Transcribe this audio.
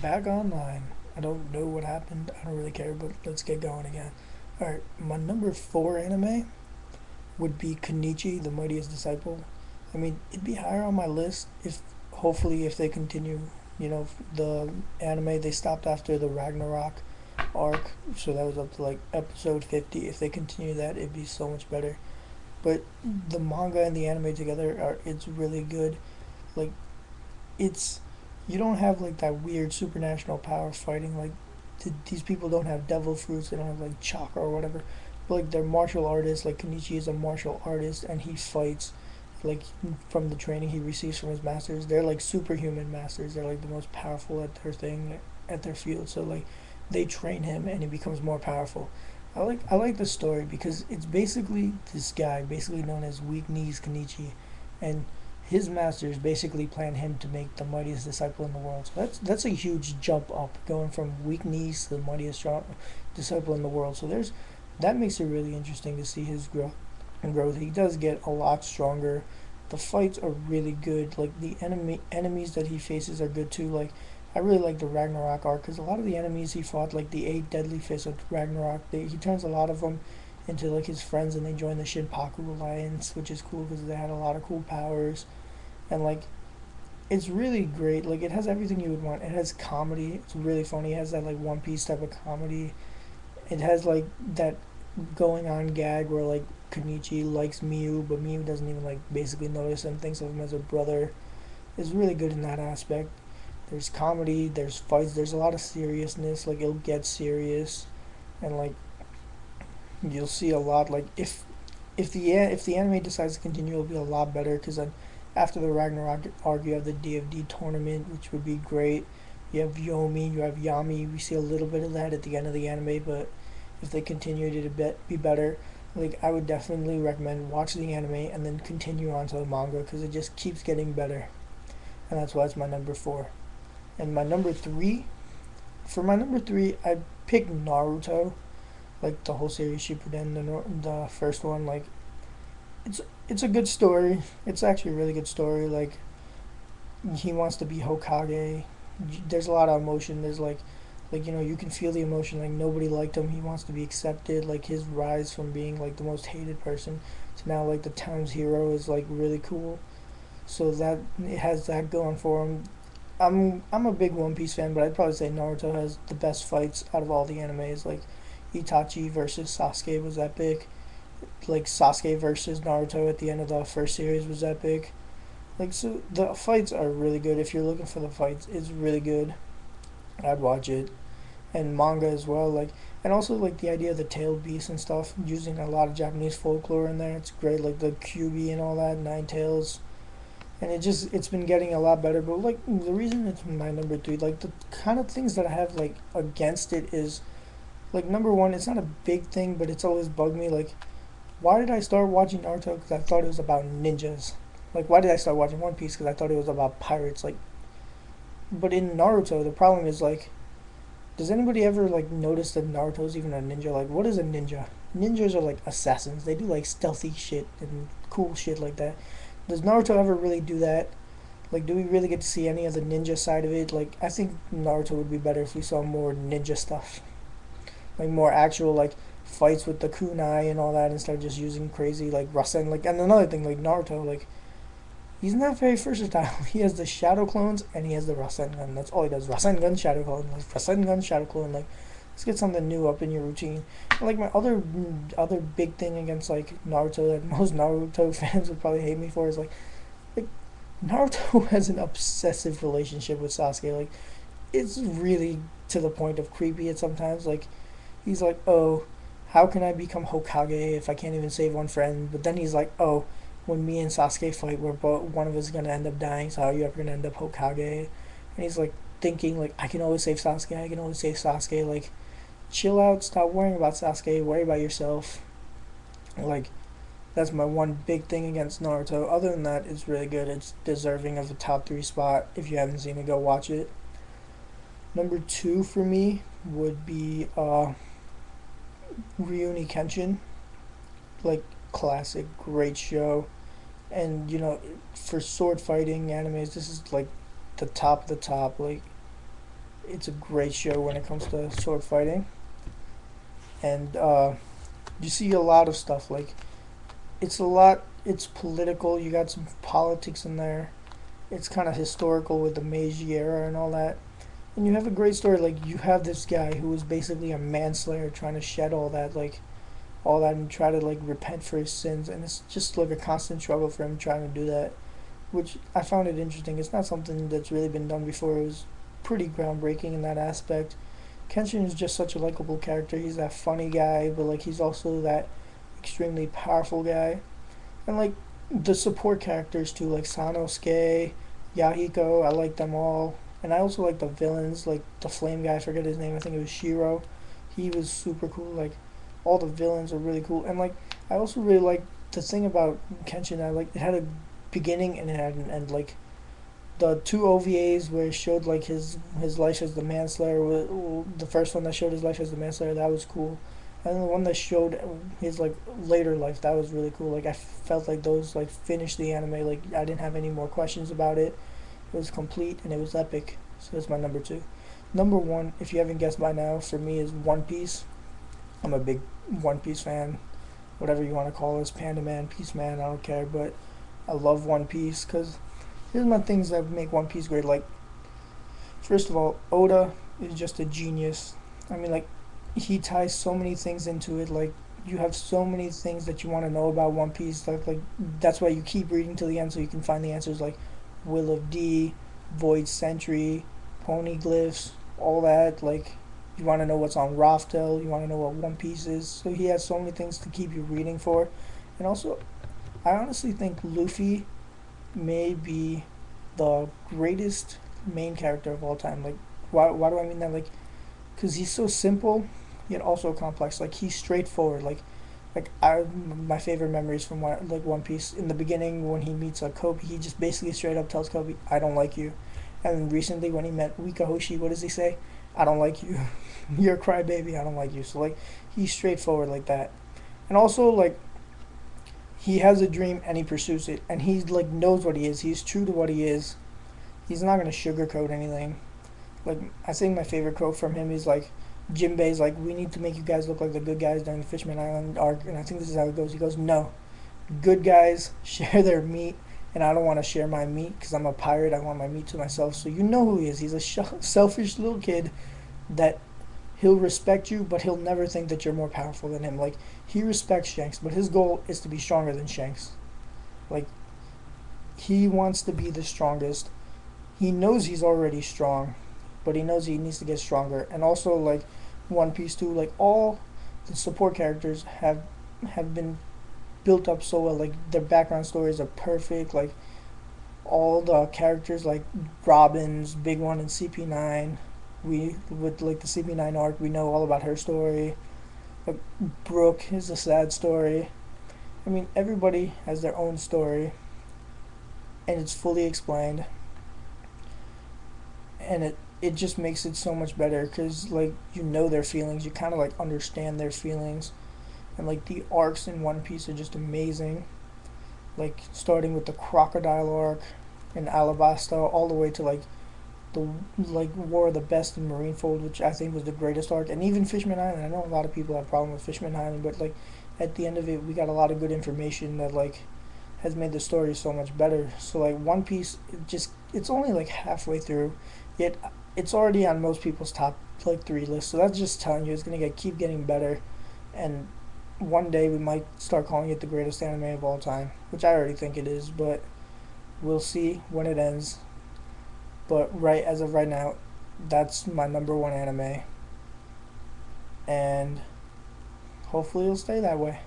Back online. I don't know what happened. I don't really care, but let's get going again. Alright, my number four anime would be Kenichi, the Mightiest Disciple. I mean, it'd be higher on my list if, hopefully, if they continue. The anime they stopped after the Ragnarok arc, so that was up to like episode 50. If they continue that, it'd be so much better. But the manga and the anime together it's really good. Like it's you don't have like that weird supernatural power fighting. Like these people don't have devil fruits. They don't have like chakra or whatever. But like they're martial artists. Like Kenichi is a martial artist and he fights like from the training he receives from his masters. They're like superhuman masters. They're like the most powerful at their thing, at their field. So like they train him and he becomes more powerful. I like the story because it's basically this guy, basically known as Weak Knees Kenichi, and his masters basically plan him to make the mightiest disciple in the world. So that's a huge jump up, going from Weak Knees to the mightiest disciple in the world. So there's that makes it really interesting to see his growth. He does get a lot stronger. The fights are really good. Like the enemies that he faces are good too. Like I really like the Ragnarok arc because a lot of the enemies he fought, like the eight deadly fists of Ragnarok, he turns a lot of them into like his friends, and they join the Shinpaku Alliance, which is cool because they had a lot of cool powers. And like it's really great. Like it has everything you would want. It has comedy. It's really funny. It has that like One Piece type of comedy. It has like that going on gag where like Kenichi likes Miu, but Miu doesn't even like basically notice him, thinks of him as a brother. It's really good in that aspect. There's comedy, there's fights, there's a lot of seriousness. Like it'll get serious, and like you'll see a lot. Like if the anime decides to continue, it'll be a lot better because then after the Ragnarok arc, you have the DFD tournament, which would be great. You have Yomi, you have Yami. We see a little bit of that at the end of the anime, but if they continue to be better, like I would definitely recommend watch the anime and then continue on to the manga because it just keeps getting better, and that's why it's my number four. And my number three, for my number three, I picked Naruto, like the whole series Shippuden, the first one. Like it's it's a good story. It's actually a really good story. Like he wants to be Hokage. There's a lot of emotion. There's like you can feel the emotion. Like nobody liked him. He wants to be accepted. Like his rise from being like the most hated person to now like the town's hero is like really cool. So that it has that going for him. I'm a big One Piece fan, but I'd probably say Naruto has the best fights out of all the animes. Like Itachi versus Sasuke was epic. Like Sasuke versus Naruto at the end of the first series was epic. Like so the fights are really good. If you're looking for the fights, it's really good. I'd watch it. And manga as well, like and also like the idea of the tailed beast and stuff, using a lot of Japanese folklore in there. It's great, like the Kyuubi and all that, nine tails. And it's been getting a lot better. But like the reason it's my number three, like the kind of things that I have like against it is like number one, it's not a big thing, but it's always bugged me. Like why did I start watching Naruto? Because I thought it was about ninjas. Like why did I start watching One Piece? Because I thought it was about pirates. Like but in Naruto, the problem is like, does anybody ever like notice that Naruto's even a ninja? Like what is a ninja? Ninjas are like assassins. They do like stealthy shit and cool shit like that. Does Naruto ever really do that? Like, do we really get to see any of the ninja side of it? Like, I think Naruto would be better if we saw more ninja stuff, like more actual like fights with the kunai and all that, instead of just using crazy like Rasen. Like, and another thing, like Naruto, like he's not very versatile. He has the shadow clones and he has the Rasengan. That's all he does. Rasengan, shadow clone, like Rasengan, shadow clone. Like, let's get something new up in your routine. And, like my other big thing against like Naruto that most Naruto fans would probably hate me for is like Naruto has an obsessive relationship with Sasuke. Like it's really to the point of creepy at sometimes. Like he's like, oh, how can I become Hokage if I can't even save one friend? But then he's like, oh, when me and Sasuke fight, we're both one of us is gonna end up dying. So how are you ever gonna end up Hokage? And he's like thinking like, I can always save Sasuke. I can always save Sasuke. Like chill out. Stop worrying about Sasuke. Worry about yourself. Like that's my one big thing against Naruto. Other than that, it's really good. It's deserving of a top three spot. If you haven't seen it, go watch it. Number two for me would be Ryuni Kenshin. Like classic, great show. And for sword fighting animes, this is like the top of the top. Like it's a great show when it comes to sword fighting, and you see a lot of stuff. Like it's a lot. It's political. You got some politics in there. It's kind of historical with the Meiji era and all that. And you have a great story. Like you have this guy who was basically a manslayer trying to shed all that and try to like repent for his sins, and it's just like a constant struggle for him trying to do that, which I found it interesting. It's not something that's really been done before. It was pretty groundbreaking in that aspect. Kenshin is just such a likable character. He's that funny guy, but like he's also that extremely powerful guy. And like the support characters too, like Sanosuke, Yahiko, I like them all. And I also like the villains, like the flame guy, I forget his name, I think it was Shiro. He was super cool. Like all the villains are really cool. And like I also really like the thing about Kenshin, I like it had a beginning and it had an end. Like the two OVAs where it showed like his life as the manslayer, the first one that showed his life as the manslayer, that was cool. And then the one that showed his like later life, that was really cool. Like I felt like those like finished the anime. Like I didn't have any more questions about it. It was complete and it was epic. So that's my number two. Number one, if you haven't guessed by now, for me is One Piece. I'm a big One Piece fan. Whatever you want to call us, Panda Man, Peace Man, I don't care. But I love One Piece because here's my things that make One Piece great. Like first of all, Oda is just a genius. I mean, like he ties so many things into it. Like you have so many things that you want to know about One Piece. Like that's why you keep reading till the end so you can find the answers. Like Will of D, Void Sentry, Poneglyphs, all that. Like you want to know what's on Raftel. You want to know what One Piece is. So he has so many things to keep you reading for. And also, I honestly think Luffy may be the greatest main character of all time. Like, why do I mean that? Like, because he's so simple, yet also complex. Like, he's straightforward. My favorite memories from One Piece in the beginning when he meets Kobe, he just basically straight up tells Kobe, "I don't like you." And recently when he met Wikahoshi, what does he say? "I don't like you. You're a crybaby. I don't like you." So like, he's straightforward like that. And also like he has a dream and he pursues it and he like knows what he is. He's true to what he is. He's not gonna sugarcoat anything. Like I think my favorite quote from him is like Jinbei's like, "We need to make you guys look like the good guys during the Fishman Island arc," and I think this is how it goes. He goes, "No, good guys share their meat, and I don't want to share my meat because I'm a pirate. I want my meat to myself." So you know who he is. He's a selfish little kid that he'll respect you, but he'll never think that you're more powerful than him. Like he respects Shanks, but his goal is to be stronger than Shanks. Like he wants to be the strongest. He knows he's already strong, but he knows he needs to get stronger. And also like One Piece too, like all the support characters have been built up so well. Like their background stories are perfect. Like all the characters like Robin's Big One and CP9. We with like the CP9 arc, we know all about her story. Like Brooke is a sad story. I mean, everybody has their own story, and it's fully explained, and it just makes it so much better because like you know their feelings, you kind of like understand their feelings, and like the arcs in One Piece are just amazing. Like starting with the crocodile arc in Alabasta, all the way to the War of the Best in Marineford, which I think was the greatest arc, and even Fishman Island. I know a lot of people have a problem with Fishman Island, but like at the end of it, we got a lot of good information that like has made the story so much better. So like One Piece, it's only like halfway through, yet it's already on most people's top like three lists. So that's just telling you it's gonna keep getting better, and one day we might start calling it the greatest anime of all time, which I already think it is, but we'll see when it ends. But right as of right now, that's my number one anime, and hopefully it'll stay that way.